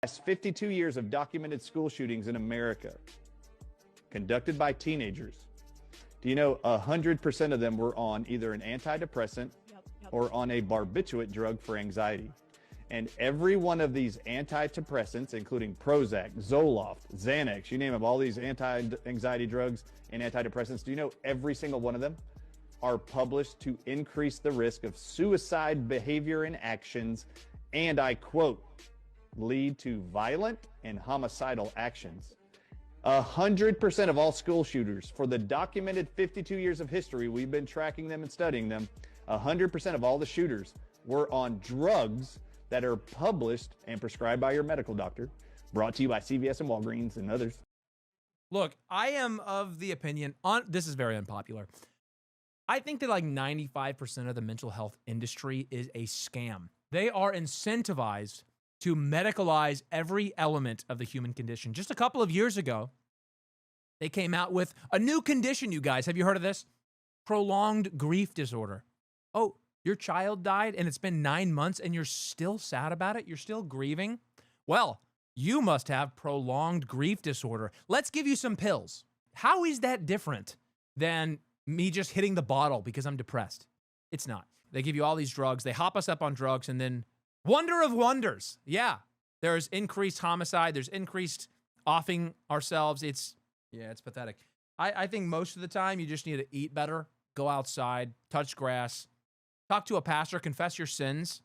Last 52 years of documented school shootings in America, conducted by teenagers, do you know 100% of them were on either an antidepressant or on a barbiturate drug for anxiety? And every one of these antidepressants, including Prozac, Zoloft, Xanax, you name them, all these anti-anxiety drugs and antidepressants, do you know every single one of them are published to increase the risk of suicide behavior and actions, and I quote, lead to violent and homicidal actions. 100% of all school shooters, for the documented 52 years of history, we've been tracking them and studying them, 100% of all the shooters were on drugs that are published and prescribed by your medical doctor, brought to you by CVS and Walgreens and others. Look, I am of the opinion, this is very unpopular. I think that like 95% of the mental health industry is a scam. They are incentivized to medicalize every element of the human condition. Just a couple of years ago, they came out with a new condition, you guys. Have you heard of this? Prolonged grief disorder. Oh, your child died and it's been 9 months and you're still sad about it? You're still grieving? Well, you must have prolonged grief disorder. Let's give you some pills. How is that different than me just hitting the bottle because I'm depressed? It's not. They give you all these drugs. They hop us up on drugs and then wonder of wonders. Yeah, there's increased homicide. There's increased offing ourselves. It's pathetic. I think most of the time you just need to eat better, go outside, touch grass, talk to a pastor, confess your sins,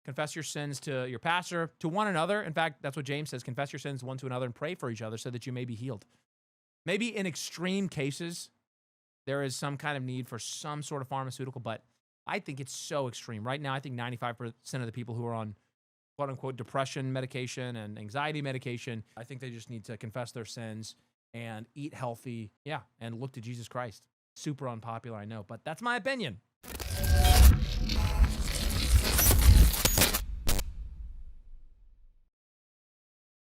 confess your sins to your pastor, to one another. In fact, that's what James says, confess your sins one to another and pray for each other so that you may be healed. Maybe in extreme cases, there is some kind of need for some sort of pharmaceutical, but I think it's so extreme. Right now, I think 95% of the people who are on quote-unquote depression medication and anxiety medication, I think they just need to confess their sins and eat healthy, and look to Jesus Christ. Super unpopular, I know, but that's my opinion.